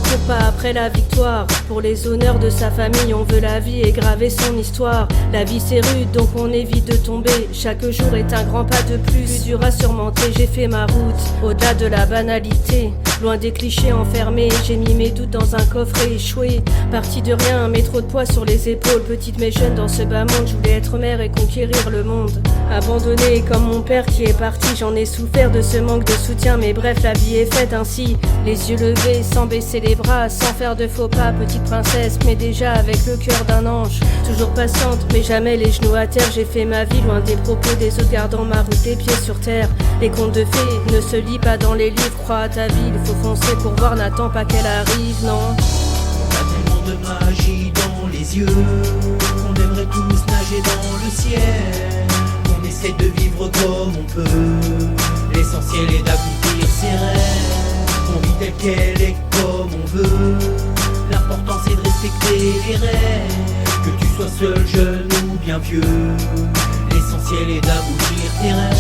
court pas après la victoire. Pour les honneurs de sa famille, on veut la vie et graver son histoire. La vie c'est rude, donc on évite de tomber. Chaque jour est un grand pas de plus dur à surmonter. J'ai fait ma route, au-delà de la banalité. Loin des clichés enfermés, j'ai mis mes doutes dans un coffre et échoué. Parti de rien, mais trop de poids sur les épaules. Petite mais jeune dans ce bas monde, je voulais être mère et conquérir le monde. Abandonné comme mon père qui est parti, j'en ai souffert de ce manque de soutien. Mais bref, la vie est faite ainsi. Les yeux levés, sans baisser les bras, sans faire de faux pas. Petite princesse, mais déjà avec le cœur d'un ange. Toujours patiente, mais jamais les genoux à terre. J'ai fait ma vie loin des propos des autres, gardant ma route, les pieds sur terre. Les contes de fées ne se lisent pas dans les livres. Crois à ta vie, il faut foncer pour voir, n'attends pas qu'elle arrive, non. On a tellement de magie dans les yeux qu'on aimerait tous nager dans le ciel. On essaie de vivre comme on peut. L'essentiel est d'accomplir ses rêves. On vit tel qu'elle est comme on veut. L'important c'est de respecter les règles. Que tu sois seul, jeune ou bien vieux, l'essentiel est d'aboutir tes rêves.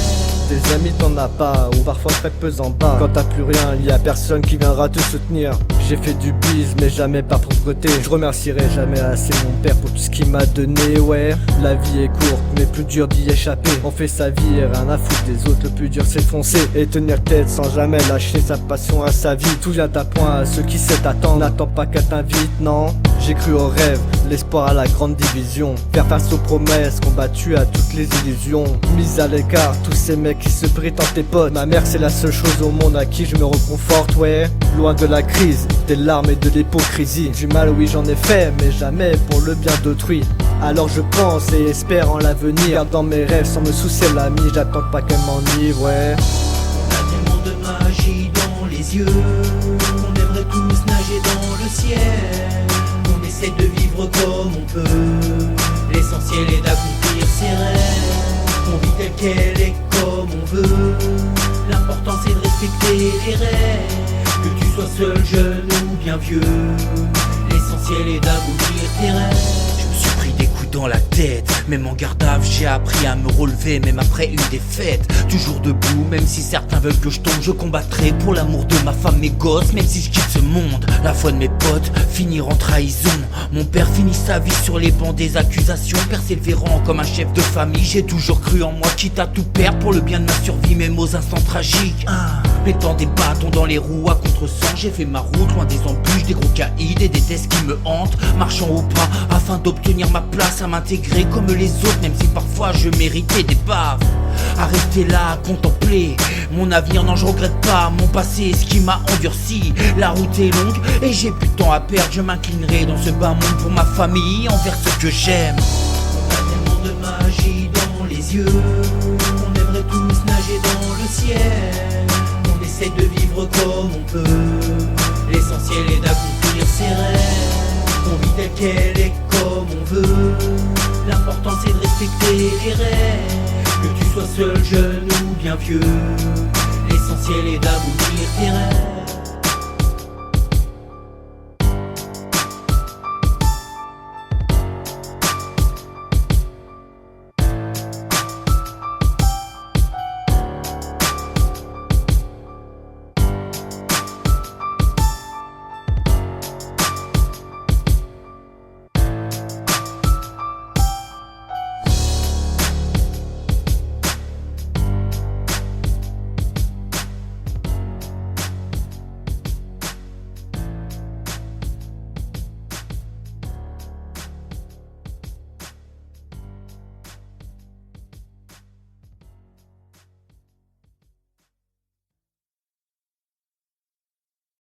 Des amis t'en as pas, ou parfois très peu en bas. Quand t'as plus rien, y a personne qui viendra te soutenir. J'ai fait du bise mais jamais par pauvreté. Je remercierai jamais assez mon père pour tout ce qu'il m'a donné. Ouais, la vie est courte mais plus dur d'y échapper. On fait sa vie et rien à foutre des autres. Le plus dur c'est de foncer et tenir tête sans jamais lâcher sa passion à sa vie. Tout vient à point à ceux qui sait attendre. N'attends pas qu'elle t'invite, non. J'ai cru au rêve, l'espoir à la grande division. Faire face aux promesses, combattu à toutes les illusions. Mise à l'écart, tous ces mecs qui se prétendent tes potes. Ma mère c'est la seule chose au monde à qui je me reconforte, ouais. Loin de la crise, des larmes et de l'hypocrisie. Du mal oui j'en ai fait, mais jamais pour le bien d'autrui. Alors je pense et espère en l'avenir. Gardant mes rêves sans me soucier de l'ami. J'attends pas qu'elle m'enivre, ouais. On a tellement de magie dans les yeux qu'on aimerait tous nager dans le ciel. On essaie de vivre comme on peut. L'essentiel est d'accomplir ses rêves. On vit tel qu'elle est comme on veut. L'important c'est de respecter les règles. Que tu sois seul, jeune ou bien vieux, l'essentiel est d'aboutir tes rêves. Je me suis pris des coups dans la tête, même en garde à vue j'ai appris à me relever. Même après une défaite, toujours debout. Même si certains veulent que je tombe, je combattrai pour l'amour de ma femme, mes gosses. Même si je quitte ce monde, la foi de mes potes finir en trahison. Mon père finit sa vie sur les bancs des accusations. Persévérant comme un chef de famille, j'ai toujours cru en moi, quitte à tout perdre pour le bien de ma survie. Même aux instants tragiques, mettant des bâtons dans les roues à contre-sens, j'ai fait ma route loin des embûches, des gros caïds et des tests qui me hantent. Marchant au pas afin d'obtenir ma place, à m'intégrer comme les autres, même si parfois je méritais des baves. À rester là, à contempler mon avenir, non je regrette pas mon passé, ce qui m'a endurci. La route est longue et j'ai plus de temps à perdre. Je m'inclinerai dans ce bas monde pour ma famille, envers ceux que j'aime. On a tellement de magie dans les yeux qu'on aimerait tous nager dans le ciel. On essaie de vivre comme on peut. L'essentiel est d'accomplir ses rêves. On vit tel qu'elle est comme on veut. L'important c'est de respecter les règles. Que tu sois seul, jeune ou bien vieux, l'essentiel est d'aboutir tes rêves.